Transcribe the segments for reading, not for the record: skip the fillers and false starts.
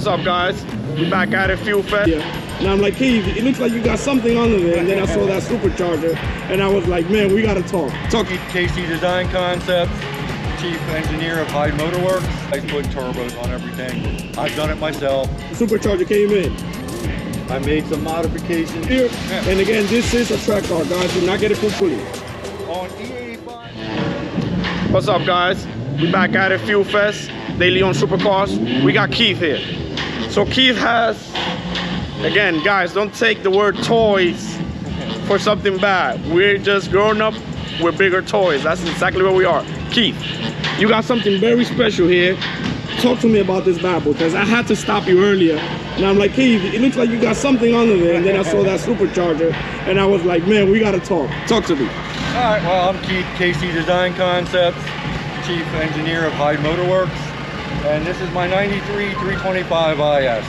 What's up, guys? We back at it, Fuel Fest. Yeah. And I'm like, Keith, it looks like you got something under there. And then I saw that supercharger, and I was like, man, we gotta talk. KC Design Concepts, Chief Engineer of Hyde Motorworks. I put turbos on everything. I've done it myself. The supercharger came in. I made some modifications Here. Yeah. And again, this is a track car, guys. Do not get it completely. On E35. What's up, guys? We back at it, Fuel Fest. Daily on Supercars. We got Keith here. So Keith has, again, guys, don't take the word toys for something bad. We're just growing up with bigger toys. That's exactly what we are. Keith, you got something very special here. Talk to me about this bad boy, because I had to stop you earlier. And I'm like, Keith, it looks like you got something under there. And then I saw that supercharger, and I was like, man, we gotta talk. Talk to me. All right, well, I'm Keith, KC Design Concepts, Chief Engineer of Hyde Motorworks. And this is my 93 325 IS.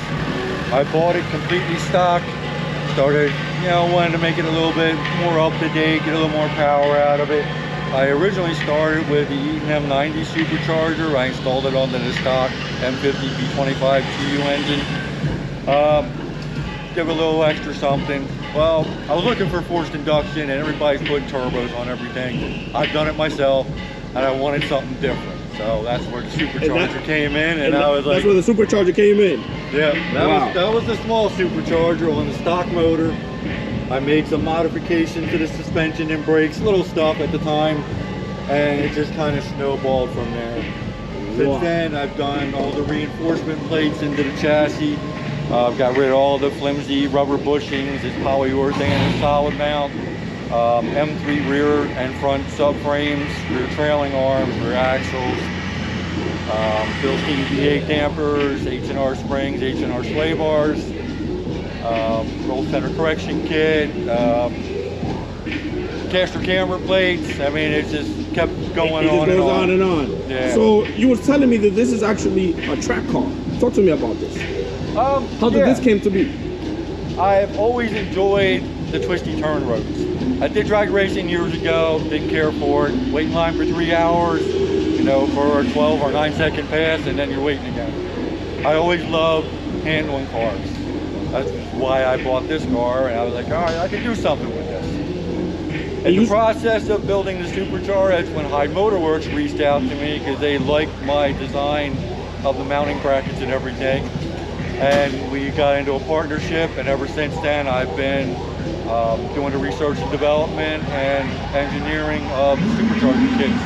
I bought it completely stock. Started, wanted to make it a little bit more up to date, get a little more power out of it. I originally started with the Eaton M90 supercharger. I installed it onto the stock M50 B25 TU engine. Give it a little extra something. Well, I was looking for forced induction, and everybody's putting turbos on everything. I've done it myself, and I wanted something different. So that's where the supercharger came in, and I was like... That's where the supercharger came in? Yeah, that was the small supercharger on the stock motor. I made some modifications to the suspension and brakes, little stuff at the time, and it just kind of snowballed from there. Since then, I've done all the reinforcement plates into the chassis. I've got rid of all the flimsy rubber bushings, it's polyurethane and solid mount. M3 rear and front subframes, rear trailing arms, rear axles, Bilstein V8 dampers, H&R springs, H&R sway bars, roll center correction kit, caster camber plates. I mean, it just kept going on and on. And on. Yeah. So you were telling me that this is actually a track car. Talk to me about this. How did this came to be? I've always enjoyed the twisty turn roads. I did drag racing years ago, didn't care for it. Wait in line for 3 hours, for a 12 or 9 second pass, and then you're waiting again. I always loved handling cars. That's why I bought this car, and I was like, all right, I can do something with this. In the process of building the supercharger, that's when Hyde Motorworks reached out to me because they liked my design of the mounting brackets and everything. And we got into a partnership, and ever since then I've been doing the research and development and engineering of supercharger kits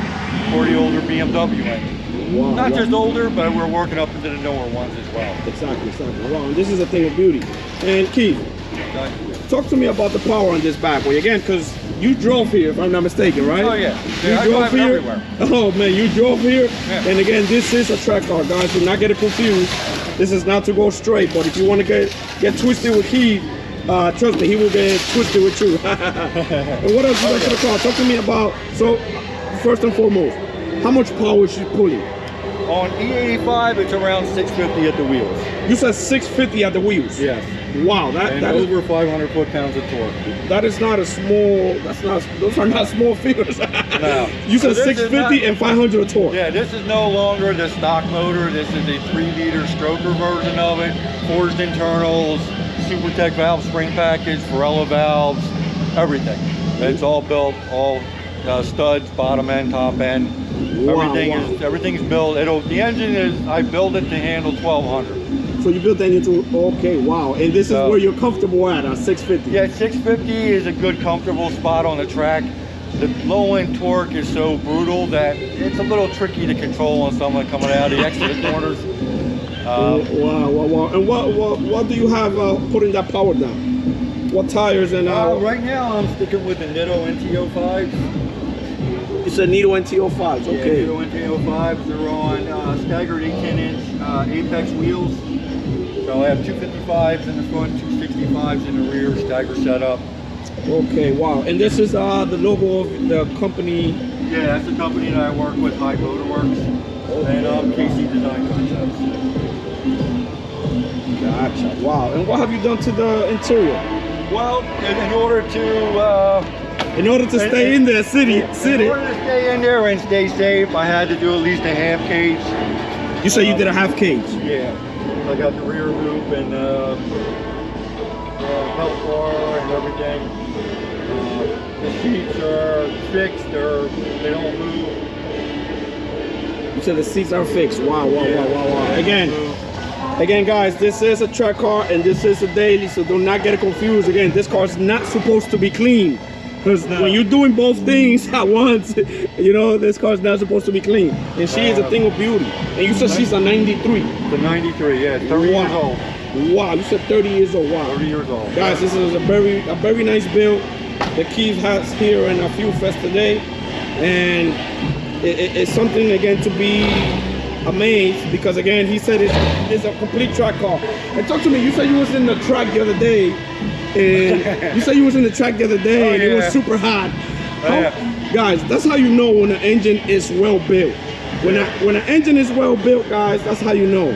for the older BMW engine. Wow, Not just older, but we're working up into the newer ones as well. Exactly. Wow, and this is a thing of beauty. And Keith, talk to me about the power on this bad boy again, because you drove here, if I'm not mistaken, right? Oh yeah, you drove here. Everywhere. Oh man, you drove here. Yeah. And again, this is a track car, guys. Do not get it confused. This is not to go straight, but if you want to get twisted with Keith, trust me, he will get twisted with you. And what else you got to the car? Talk to me about, so first and foremost, how much power is she pulling? On E85, it's around 650 at the wheels. You said 650 at the wheels? Yes. Wow, that over 500 foot-pounds of torque. That is not a small, those are not small figures. No. You said 650 and 500 of torque. Yeah, this is no longer the stock motor. This is a 3-liter stroker version of it. Forged internals, Supertech valve spring package, Ferrella valves, everything. It's all built, all studs, bottom end, top end. Wow, everything's built. The engine is, I built it to handle 1200. So you built that into, okay, wow. And this is where you're comfortable at 650. Yeah, 650 is a good, comfortable spot on the track. The low end torque is so brutal that it's a little tricky to control on someone coming out of the exit corners. Wow. And what do you have putting that power down? What tires and... right now I'm sticking with the Nitto NT05s. It's a Nitto NT05s, okay. Yeah, Nitto NT05s. They're on staggered 18-inch Apex wheels. So I have 255s in the front, 265s in the rear, stagger setup. Okay, wow. And this is the logo of the company? Yeah, that's the company that I work with, Hyde Motorworks. Okay. And KC Design Concepts. Gotcha. Wow. And what have you done to the interior? Well, in order to stay in there, city. In order to stay in there and stay safe, I had to do at least a half cage. You say you did a half cage? Yeah. I got the rear loop and belt bar and everything. The seats are fixed, they don't move. You said the seats are fixed. Wow. Again, guys, this is a track car and this is a daily, so do not get it confused. Again, this car is not supposed to be clean. Because when you're doing both things at once, you know, this car's not supposed to be clean. And she is a thing of beauty. And you said she's a 93. The 93, yeah, 30 years old. Wow, you said 30 years old. Wow. 30 years old. Guys, this is a very nice build that Keith has here in our Fuel Fest today. And it's something, again, to be amazed, because, again, he said it's a complete track car. And talk to me, you said you was in the track the other day. And you said you was in the track the other day, and it was super hot. Guys, that's how you know when an engine is well built. When an engine is well built, guys, that's how you know.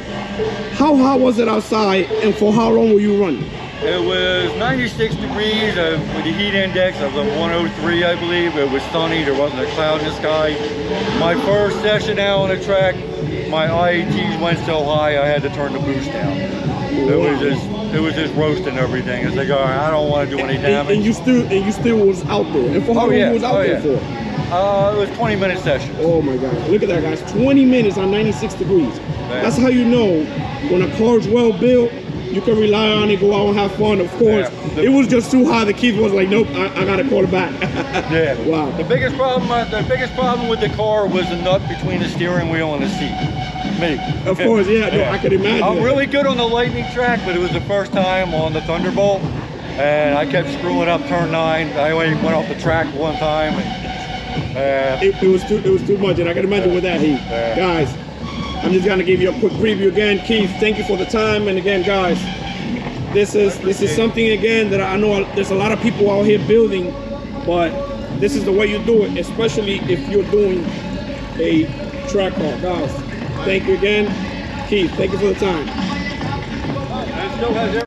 How hot was it outside, and for how long were you running? It was 96 degrees with the heat index of 103, I believe. It was sunny, there wasn't a cloud in the sky. My first session out on the track, my IATs went so high I had to turn the boost down. It was just roasting everything. It's like, all right, I don't want to do any damage. And you still was out there. And for how long you was out there for? It was 20-minute session. Oh my God! Look at that, guys. 20 minutes on 96 degrees. Yeah. That's how you know when a car's well built. You can rely on it, go out and have fun. Of course, it was just too high. The Keith was like, nope, I gotta call it back. Yeah. Wow. The biggest problem with the car was the nut between the steering wheel and the seat. Me. Of course, yeah. No, I could imagine. I'm really good on the Lightning track, but it was the first time on the Thunderbolt, and I kept screwing up turn 9. I only went off the track one time. And, it was too much, and I can imagine with that heat. Guys, I'm just gonna give you a quick preview again. Keith, thank you for the time, and again, guys, this is something again that I know there's a lot of people out here building, but this is the way you do it, especially if you're doing a track car, guys. Thank you again, Keith. Thank you for the time.